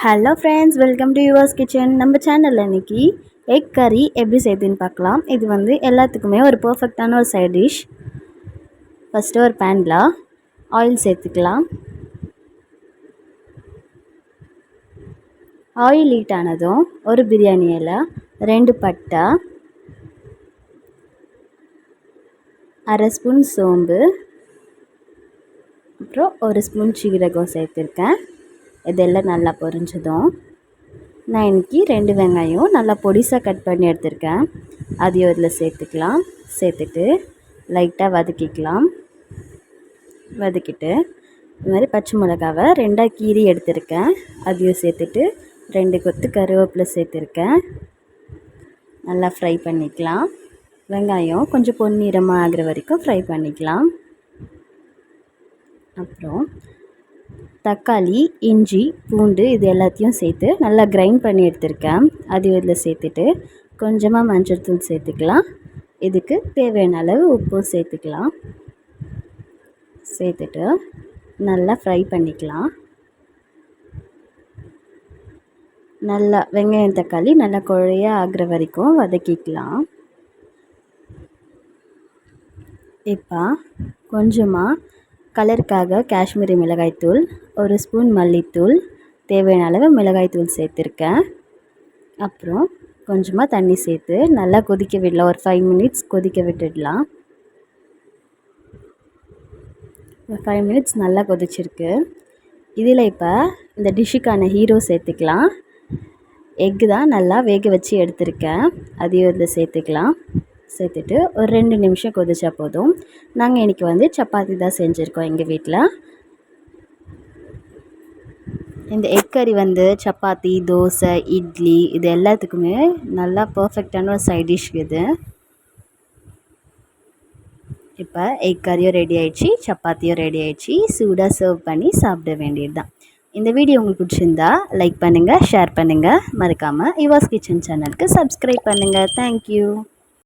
Hello friends, welcome to yours kitchen. நம்ம சேனலில் இன்றைக்கி எக் கறி எப்படி செய்யுதுன்னு பார்க்கலாம். இது வந்து எல்லாத்துக்குமே ஒரு பர்ஃபெக்டான ஒரு சைட் டிஷ். ஃபஸ்ட்டு ஒரு பேனில் ஆயில் சேர்த்துக்கலாம். ஆயில் ஹீட் ஆனதும் ஒரு பிரியாணி இலை, 2 பட்டை, அரை ஸ்பூன் சோம்பு, அப்புறம் 1 ஸ்பூன் சீரகம் சேர்த்துருக்கேன். இதெல்லாம் நல்லா பொரிஞ்சதும் நான் இன்றைக்கி 2 வெங்காயம் நல்லா பொடிசாக கட் பண்ணி எடுத்திருக்கேன். அதையும் இதில் சேர்த்துக்கலாம். சேர்த்துட்டு லைட்டாக வதக்கிக்கலாம். வதக்கிட்டு இது மாதிரி பச்சை மிளகாவை 2ஆக கீறி எடுத்திருக்கேன். அதையும் சேர்த்துட்டு 2 கொத்து கருவேப்பிலை சேர்த்துருக்கேன். நல்லா ஃப்ரை பண்ணிக்கலாம். வெங்காயம் கொஞ்சம் பொன்னிறமாக ஆகிற வரைக்கும் ஃப்ரை பண்ணிக்கலாம். அப்புறம் தக்காளி, இஞ்சி, பூண்டு இது எல்லாத்தையும் சேர்த்து நல்லா கிரைண்ட் பண்ணி எடுத்திருக்கேன். அதையும் இதில் சேர்த்துட்டு கொஞ்சமாக மஞ்சள் தூள் சேர்த்துக்கலாம். இதுக்கு தேவையான அளவு உப்பும் சேர்த்துக்கலாம். சேர்த்துட்டு நல்லா ஃப்ரை பண்ணிக்கலாம். நல்லா வெங்காயம் தக்காளி நல்லா குழையாக ஆகிற வரைக்கும் வதக்கிக்கலாம். இப்போ கொஞ்சமாக கலருக்காக காஷ்மீரி மிளகாய்த்தூள், 1 ஸ்பூன் மல்லித்தூள், தேவையான அளவு மிளகாய்த்தூள் சேர்த்துருக்கேன். அப்புறம் கொஞ்சமாக தண்ணி சேர்த்து நல்லா கொதிக்க விடலாம். ஒரு 5 மினிட்ஸ் கொதிக்க விட்டுடலாம். 5 மினிட்ஸ் நல்லா கொதிச்சிருக்கு. இதில் இப்போ இந்த டிஷ்ஷுக்கான ஹீரோ சேர்த்துக்கலாம். எக்கு தான் நல்லா வேக வச்சு எடுத்திருக்கேன். அதையும் இதில் சேர்த்துக்கலாம். சேர்த்துட்டு ஒரு 2 நிமிஷம் கொதிச்சா போதும். நாங்கள் இன்றைக்கி வந்து சப்பாத்தி தான் செஞ்சுருக்கோம் எங்கள் வீட்டில். இந்த எக் கறி வந்து சப்பாத்தி, தோசை, இட்லி இது எல்லாத்துக்குமே நல்லா பர்ஃபெக்டான ஒரு சைட் டிஷ் இது. இப்போ எக் கறியும் ரெடி ஆகிடுச்சி, சப்பாத்தியும் ரெடி ஆகிடுச்சி. சூடாக சர்வ் பண்ணி சாப்பிட வேண்டியது தான். இந்த வீடியோ உங்களுக்கு பிடிச்சிருந்தா லைக் பண்ணுங்கள், ஷேர் பண்ணுங்கள். மறக்காமல் யுவர்ஸ் கிச்சன் சேனலுக்கு சப்ஸ்கிரைப் பண்ணுங்கள். தேங்க்யூ.